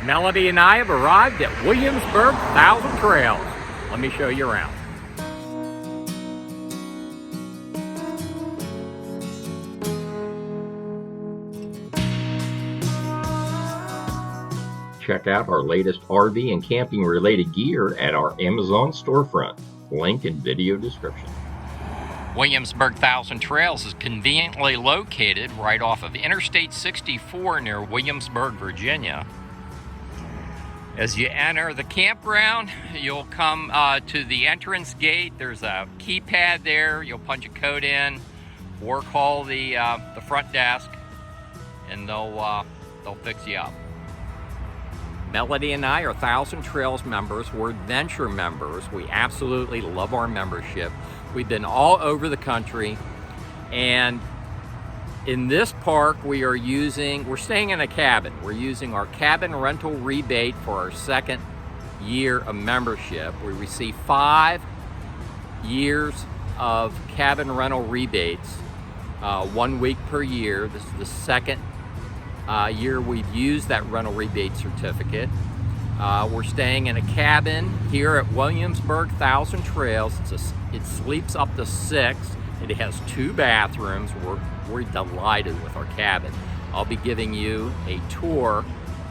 Melody and I have arrived at Williamsburg 1000 Trails. Let me show you around. Check out our latest RV and camping related gear at our Amazon storefront. Link in video description. Williamsburg 1000 Trails is conveniently located right off of Interstate 64 near Williamsburg, Virginia. As you enter the campground, you'll come to the entrance gate. There's a keypad there. You'll punch a code in or call the front desk, and they'll fix you up. Melody and I are 1000 Trails members. We're adventure members. We absolutely love our membership. We've been all over the country, and in this park we're staying in a cabin. We're using our cabin rental rebate for our second year of membership. We receive 5 years of cabin rental rebates, 1 week per year. This is the second year we've used that rental rebate certificate. We're staying in a cabin here at Williamsburg 1000 Trails. It sleeps up to 6. It has 2 bathrooms. We're delighted with our cabin. I'll be giving you a tour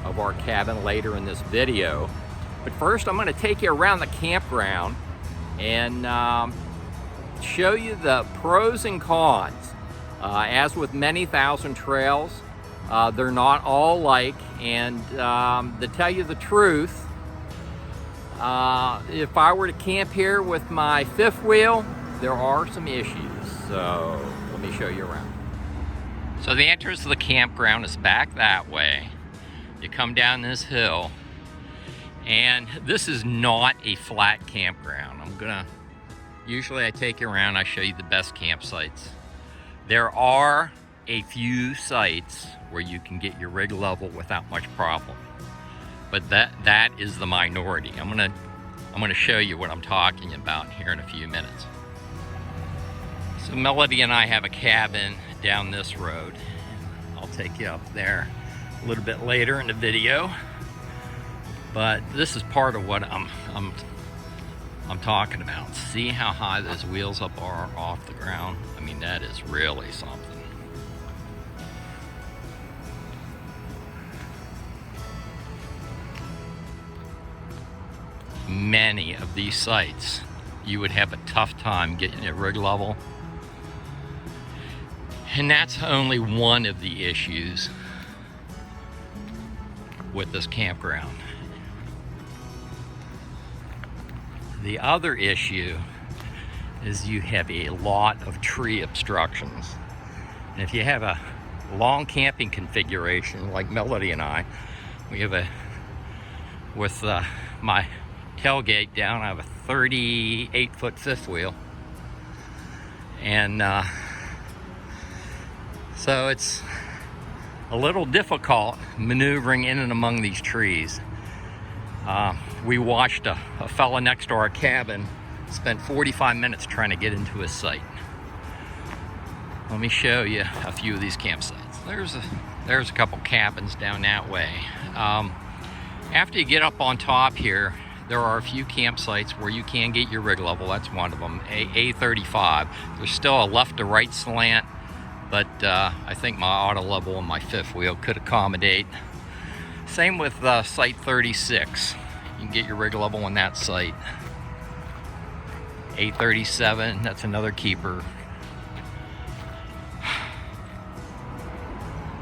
of our cabin later in this video. But first, I'm going to take you around the campground and show you the pros and cons. As with many 1000 Trails, they're not all alike, and to tell you the truth, if I were to camp here with my 5th wheel, there are some issues. So let me show you around. So the entrance to the campground is back that way. You come down this hill, and this is not a flat campground. Usually I take you around, I show you the best campsites. There are a few sites where you can get your rig level without much problem, but that is the minority. I'm gonna show you what I'm talking about here in a few minutes. So Melody and I have a cabin down this road. I'll take you up there a little bit later in the video, but this is part of what I'm talking about. See how high those wheels up are off the ground? I mean, that is really something. Many of these sites, you would have a tough time getting at rig level. And that's only one of the issues with this campground. The other issue is you have a lot of tree obstructions. And if you have a long camping configuration like Melody and I, we have with my tailgate down, I have a 38-foot 5th wheel, and so it's a little difficult maneuvering in and among these trees. We watched a fella next to our cabin spend 45 minutes trying to get into his site. Let me show you a few of these campsites. There's a couple cabins down that way. After you get up on top here, there are a few campsites where you can get your rig level. That's one of them, A35. There's still a left to right slant, but I think my auto level on my 5th wheel could accommodate. Same with site 36. You can get your rig level on that site. A37, that's another keeper.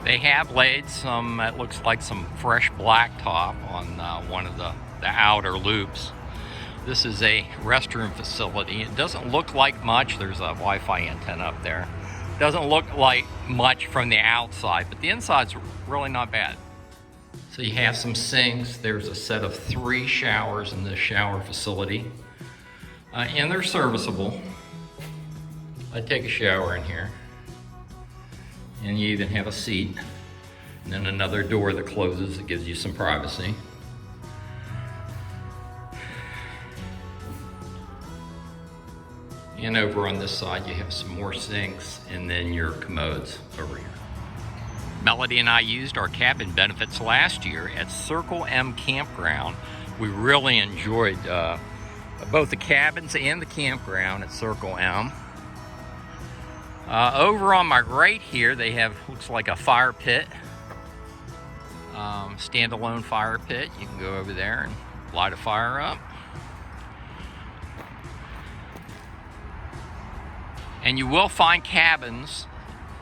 They have laid some, it looks like some fresh blacktop on one of the outer loops. This is a restroom facility. It doesn't look like much. There's a Wi-Fi antenna up there. Doesn't look like much from the outside, but the inside's really not bad. So you have some sinks. There's a set of 3 showers in this shower facility, and they're serviceable. I take a shower in here, and you even have a seat, and then another door that closes that gives you some privacy. And over on this side, you have some more sinks and then your commodes over here. Melody and I used our cabin benefits last year at Circle M Campground. We really enjoyed both the cabins and the campground at Circle M. Over on my right here, they have, looks like a fire pit, standalone fire pit. You can go over there and light a fire up. And you will find cabins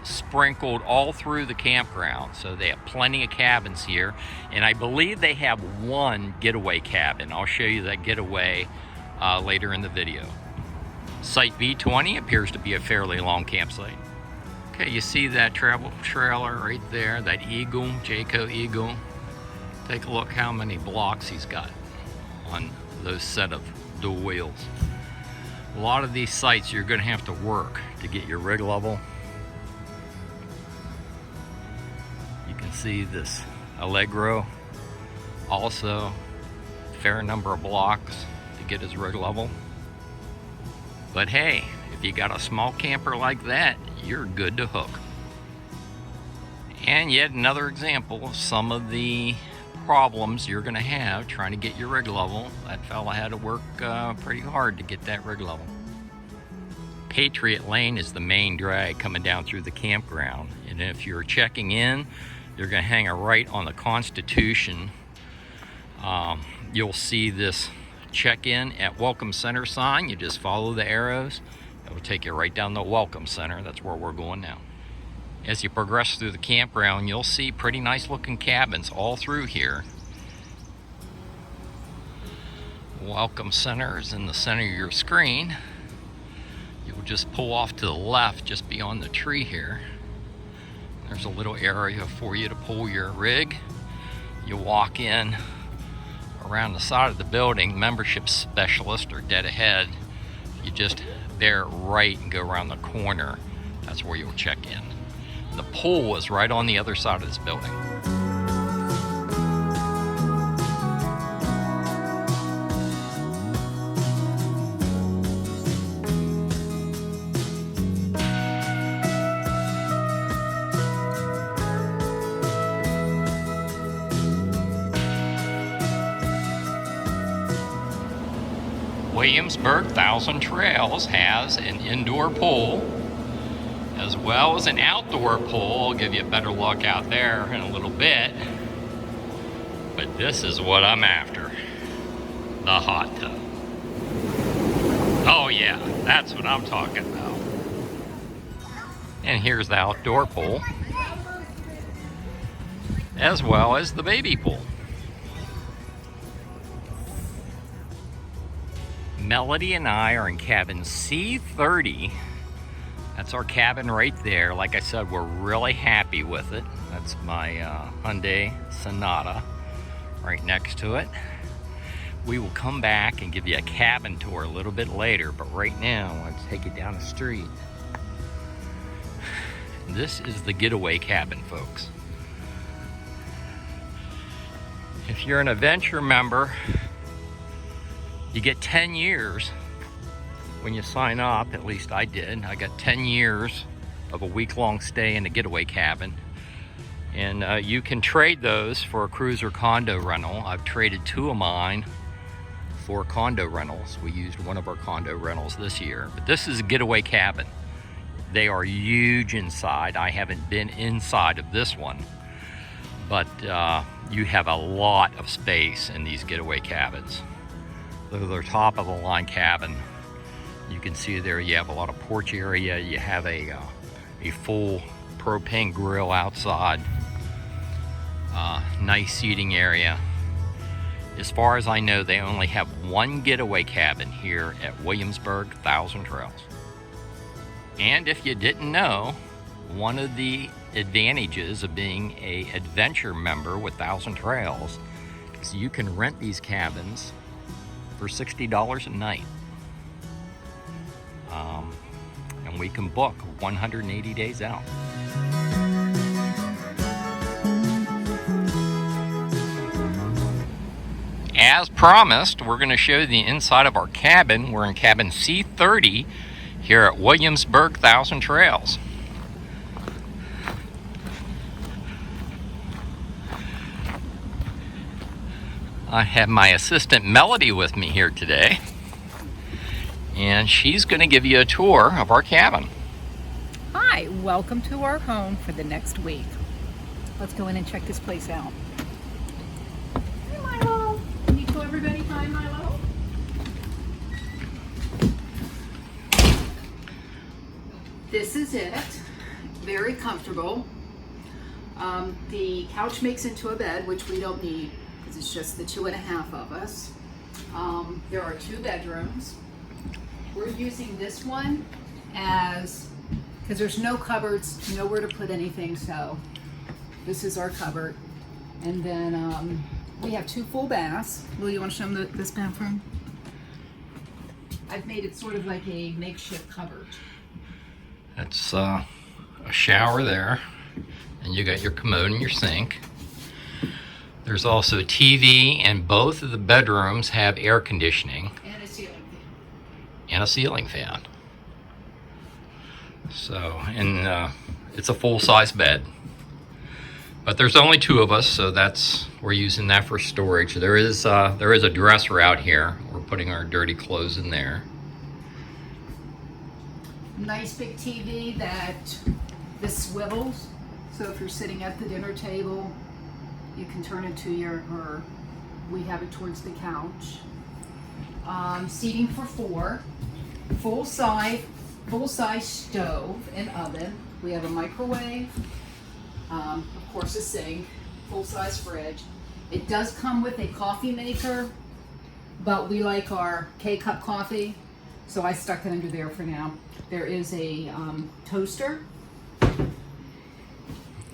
sprinkled all through the campground. So they have plenty of cabins here. And I believe they have one getaway cabin. I'll show you that getaway later in the video. Site B20 appears to be a fairly long campsite. Okay, you see that travel trailer right there, that Eagle, Jayco Eagle. Take a look how many blocks he's got on those set of dual wheels. A lot of these sites you're going to have to work to get your rig level. You can see this Allegro, also a fair number of blocks to get his rig level. But hey, if you got a small camper like that, you're good to hook. And yet another example of some of the problems you're going to have trying to get your rig level. That fella had to work pretty hard to get that rig level. Patriot Lane is the main drag coming down through the campground. And if you're checking in, you're going to hang a right on the Constitution. You'll see this check-in at Welcome Center sign. You just follow the arrows. It will take you right down the Welcome Center. That's where we're going now. As you progress through the campground, you'll see pretty nice looking cabins all through here. Welcome Center is in the center of your screen. You'll just pull off to the left just beyond the tree here. There's a little area for you to pull your rig. You walk in around the side of the building. Membership specialists are dead ahead. You just bear right and go around the corner. That's where you'll check in. The pool is right on the other side of this building. Williamsburg 1000 Trails has an indoor pool as well as an outdoor pool. I'll give you a better look out there in a little bit. But this is what I'm after. The hot tub. Oh yeah, that's what I'm talking about. And here's the outdoor pool, as well as the baby pool. Melody and I are in cabin C30. That's our cabin right there. Like I said, we're really happy with it. That's my Hyundai Sonata right next to it. We will come back and give you a cabin tour a little bit later, but right now I want to take you down the street. This is the getaway cabin, folks. If you're an adventure member, you get 10 years when you sign up. At least I did. I got 10 years of a week-long stay in a getaway cabin. And you can trade those for a cruiser condo rental. I've traded 2 of mine for condo rentals. We used one of our condo rentals this year. But this is a getaway cabin. They are huge inside. I haven't been inside of this one. But you have a lot of space in these getaway cabins. Look at their top of the line cabin. You can see there you have a lot of porch area. You have a full propane grill outside. Nice seating area. As far as I know, they only have one getaway cabin here at Williamsburg 1000 Trails. And if you didn't know, one of the advantages of being an adventure member with 1000 Trails is you can rent these cabins for $60 a night. And we can book 180 days out. As promised, we're going to show you the inside of our cabin. We're in cabin C30 here at Williamsburg 1000 Trails. I have my assistant Melody with me here today, and she's going to give you a tour of our cabin. Hi, welcome to our home for the next week. Let's go in and check this place out. Hi, Milo. Can you tell everybody hi, Milo? This is it. Very comfortable. The couch makes into a bed, which we don't need because it's just the 2.5 of us. There are 2 bedrooms. We're using this one as, because there's no cupboards, nowhere to put anything, so this is our cupboard. And then we have 2 full baths. Will, you want to show them this bathroom? I've made it sort of like a makeshift cupboard. That's a shower there, and you got your commode and your sink. There's also a TV, and both of the bedrooms have air conditioning. And a ceiling fan. And a ceiling fan. So, and it's a full-size bed. But there's only 2 of us, so we're using that for storage. There is a dresser out here. We're putting our dirty clothes in there. Nice big TV that this swivels, so if you're sitting at the dinner table, you can turn it to or we have it towards the couch. Seating for 4, full size stove and oven. We have a microwave, of course a sink, full size fridge. It does come with a coffee maker, but we like our K-cup coffee, so I stuck it under there for now. There is a toaster.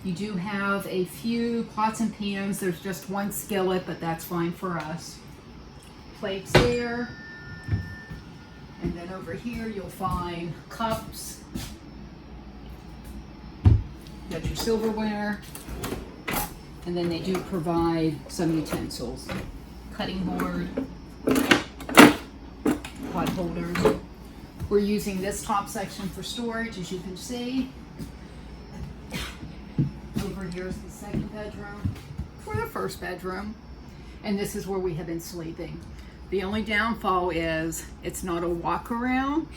You do have a few pots and pans. There's just 1 skillet, but that's fine for us. Plates there. And then over here you'll find cups. Got your silverware. And then they do provide some utensils. Cutting board. Pot holders. We're using this top section for storage, as you can see. Over here is the 2nd bedroom, for the 1st bedroom. And this is where we have been sleeping. The only downfall is it's not a walk around.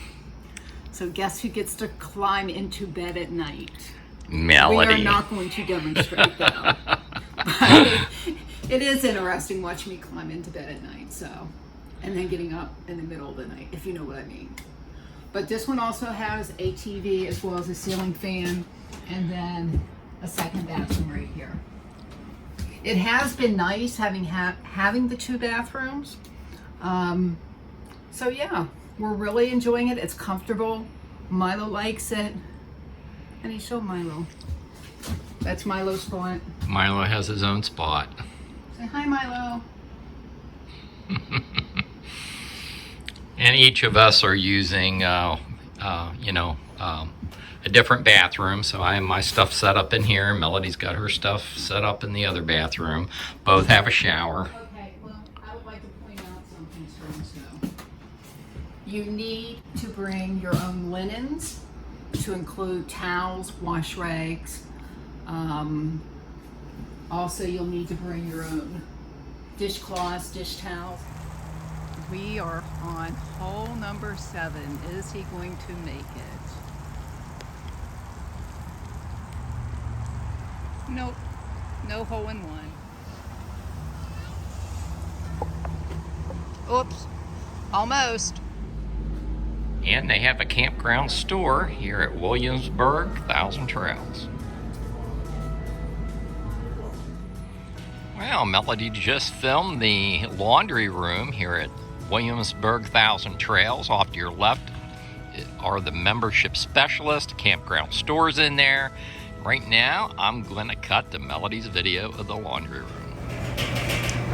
So guess who gets to climb into bed at night? Melody. We are not going to demonstrate that. But it is interesting watching me climb into bed at night, so. And then getting up in the middle of the night, if you know what I mean. But this one also has a TV as well as a ceiling fan, and then a 2nd bathroom right here. It has been nice having the 2 bathrooms. So yeah, we're really enjoying it. It's comfortable. Milo likes it. And he showed Milo. That's Milo's spot. Milo has his own spot. Say hi, Milo. And each of us are using, a different bathroom. So I have my stuff set up in here. Melody's got her stuff set up in the other bathroom. Both have a shower. Okay, well, I would like to point out something, so you need to bring your own linens, to include towels, wash rags. Also, you'll need to bring your own dishcloths, dish towels. We are on hole number 7. Is he going to make it? Nope, no hole in 1. Oops, almost. And they have a campground store here at Williamsburg, 1,000 Trails. Well, Melody just filmed the laundry room here at Williamsburg, 1,000 Trails. Off to your left are the membership specialists, campground stores in there. Right now, I'm going to cut to Melody's video of the laundry room.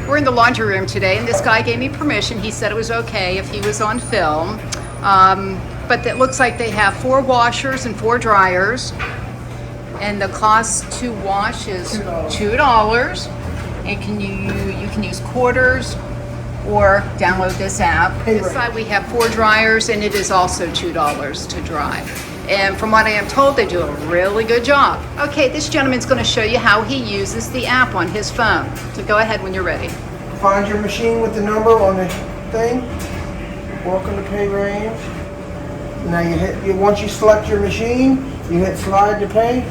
We're in the laundry room today, and this guy gave me permission. He said it was okay if he was on film. But it looks like they have 4 washers and 4 dryers. And the cost to wash is $2. And you can use quarters or download this app. This side we have 4 dryers, and it is also $2 to dry. And from what I am told, they do a really good job. Okay, this gentleman's going to show you how he uses the app on his phone. So go ahead when you're ready. Find your machine with the number on the thing. Welcome to pay range. Now once you select your machine, you hit slide to pay.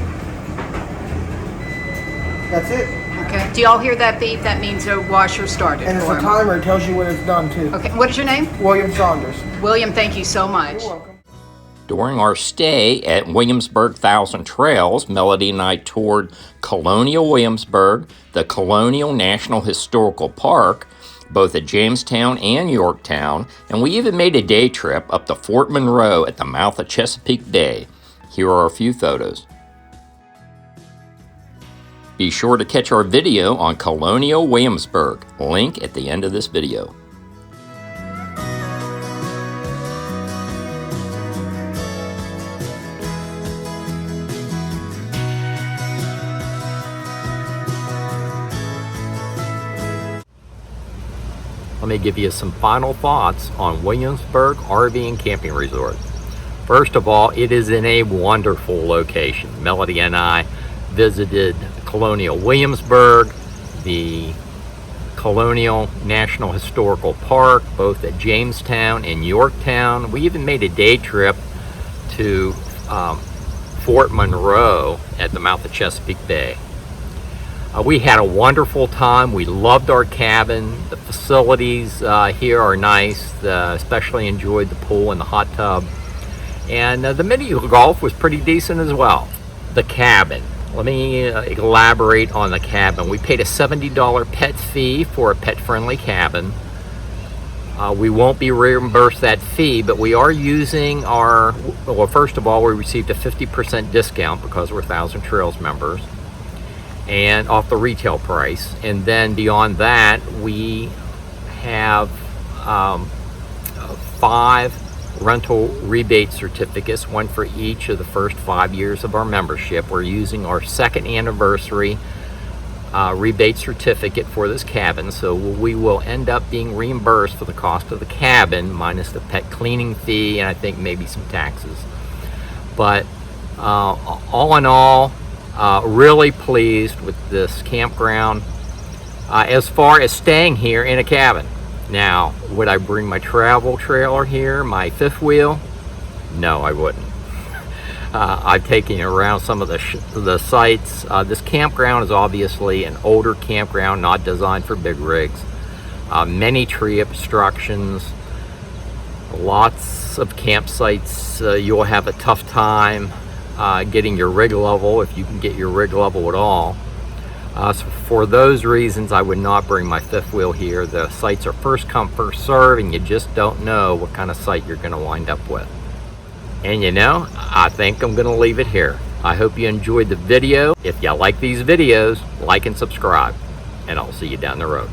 That's it. Okay. Do y'all hear that beep? That means a washer started. And it's for a him. timer. It tells you when it's done too. Okay. What is your name? William Saunders. William, thank you so much. You're welcome. During our stay at Williamsburg Thousand Trails, Melody and I toured Colonial Williamsburg, the Colonial National Historical Park, both at Jamestown and Yorktown, and we even made a day trip up to Fort Monroe at the mouth of Chesapeake Bay. Here are a few photos. Be sure to catch our video on Colonial Williamsburg, link at the end of this video. Let me give you some final thoughts on Williamsburg RV and Camping Resort. First of all, it is in a wonderful location. Melody and I visited Colonial Williamsburg, the Colonial National Historical Park, both at Jamestown and Yorktown. We even made a day trip to Fort Monroe at the mouth of Chesapeake Bay. We had a wonderful time. We loved our cabin. The facilities here are nice. Especially enjoyed the pool and the hot tub. And the mini golf was pretty decent as well. The cabin. Let me elaborate on the cabin. We paid a $70 pet fee for a pet-friendly cabin. We won't be reimbursed that fee, but we are using our, well, first of all, we received a 50% discount because we're Thousand Trails members, and off the retail price. And then beyond that, we have 5 rental rebate certificates, one for each of the first 5 years of our membership. We're using our 2nd anniversary rebate certificate for this cabin, so we will end up being reimbursed for the cost of the cabin minus the pet cleaning fee and I think maybe some taxes. But all in all, really pleased with this campground. As far as staying here in a cabin, now, would I bring my travel trailer here, my 5th wheel? No, I wouldn't. I've taken you around some of the sites. This campground is obviously an older campground, not designed for big rigs. Many tree obstructions, lots of campsites. You'll have a tough time getting your rig level, if you can get your rig level at all. So for those reasons, I would not bring my 5th wheel here. The sites are first come, first serve, and you just don't know what kind of site you're going to wind up with. And you know, I think I'm going to leave it here. I hope you enjoyed the video. If you like these videos, like and subscribe, and I'll see you down the road.